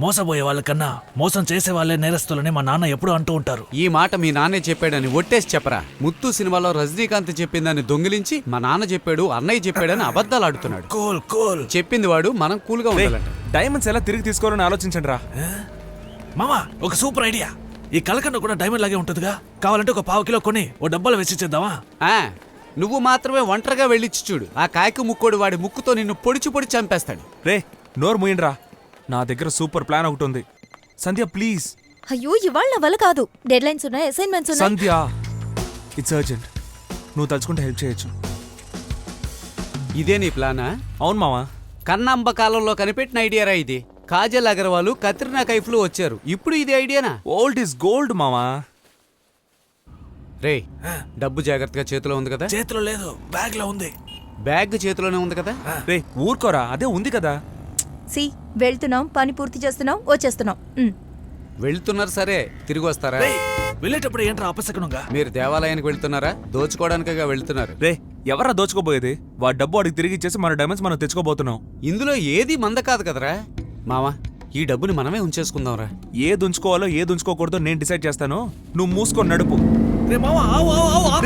మోసపోయే వాళ్ళకన్నా మోసం చేసే వాళ్ళే నేరస్తులని మా నాన్న ఎప్పుడూ అంటూ ఉంటారు. ఈ మాట మీ నాన్నే చెప్పాడని ఒట్టేసి చెప్పరా. ముత్తు సినిమాలో రజనీకాంత్ చెప్పిందని దొంగిలించి మా నాన్న చెప్పాడు, అన్నయ్య చెప్పాడని అబద్ధాలు ఆడుతున్నాడు. కూల్ కూల్ చెప్పింది వాడు, మనం కూల్గా ఉండాలంట. డైమండ్స్ ఎలా తిరిగి తీసుకోవాలని ఆలోచించండి రా. మామా ఒక సూపర్ ఐడియా. ఈ కలకండ కూడా డైమండ్ లాగే ఉంటుందిగా, కావాలంటే ఒక 1/2 కిలో కొని ఓ డబ్బాలో వేసి చేద్దామా? నువ్వు మాత్రమే ఒంటరిగా వెళ్ళిచ్చి చూడు. ఆ కాయకు ముక్కోడు వాడి ముక్కుతో నిన్ను పొడిచి పొడి చంపేస్తాడు. రే నోరు మూయండ్రా, నా దగ్గర సూపర్ ప్లాన్ ఒకటి ఉంది. సంధ్య ప్లీజ్. అయ్యో ఇవాళ నా వల్ల కాదు. డెడ్ లైన్స్ ఉన్నాయి, అసైన్మెంట్స్ ఉన్నాయి. సంధ్య ఇట్స్ అర్జెంట్, నువ్వు తలుచుకుంటే హెల్ప్ చేయొచ్చు. ఇదే నీ ప్లానా? అవును మావా. కన్నంబ కాలంలో కనిపెట్టిన ఐడియారా ఇది. కాజల్ అగర్వాల్, కత్రినా కైఫ్లు వచ్చారు, ఇప్పుడు ఇది ఐడియానా? ఓల్డ్ ఇస్ గోల్డ్ మావా. రే డబ్బు జాగ్రత్తగా చేతిలో ఉంది కదా? చేతిలో లేదు, బ్యాగ్ లో ఉంది. బ్యాగ్ చేతిలోనే ఉంది కదా? రే ఊరుకోరా, అదే ఉంది కదా. సి వెళ్తున్నాం, పని పూర్తి చేస్తున్నాం, వచ్చేస్తున్నాం. వెళ్తున్నారు సరే, తిరిగి వస్తారా? వెళ్ళేటప్పుడు ఏంట్రా అపశకనంగా? మీరు దేవాలయానికి వెళ్తున్నారా? దోచుకోవడానికిగా వెళ్తున్నారు. రే ఎవరా దోచుకోబోయేది? వాడి డబ్బు వాడికి తిరిగి ఇచ్చేసి మన డైమండ్స్ మనం తెచ్చుకోబోతున్నాం. ఇందులో ఏది మంద కాదు కదరా మావా. ఈ డబ్బుని మనమే ఉంచేసుకుందాంరా. ఏది ఉంచుకోవాలో ఏది ఉంచుకోకూడదో నేను డిసైడ్ చేస్తాను, నువ్వు మూసుకొని నడుపు. రే మావా, ఆవు ఆవు ఆవు ఆవు.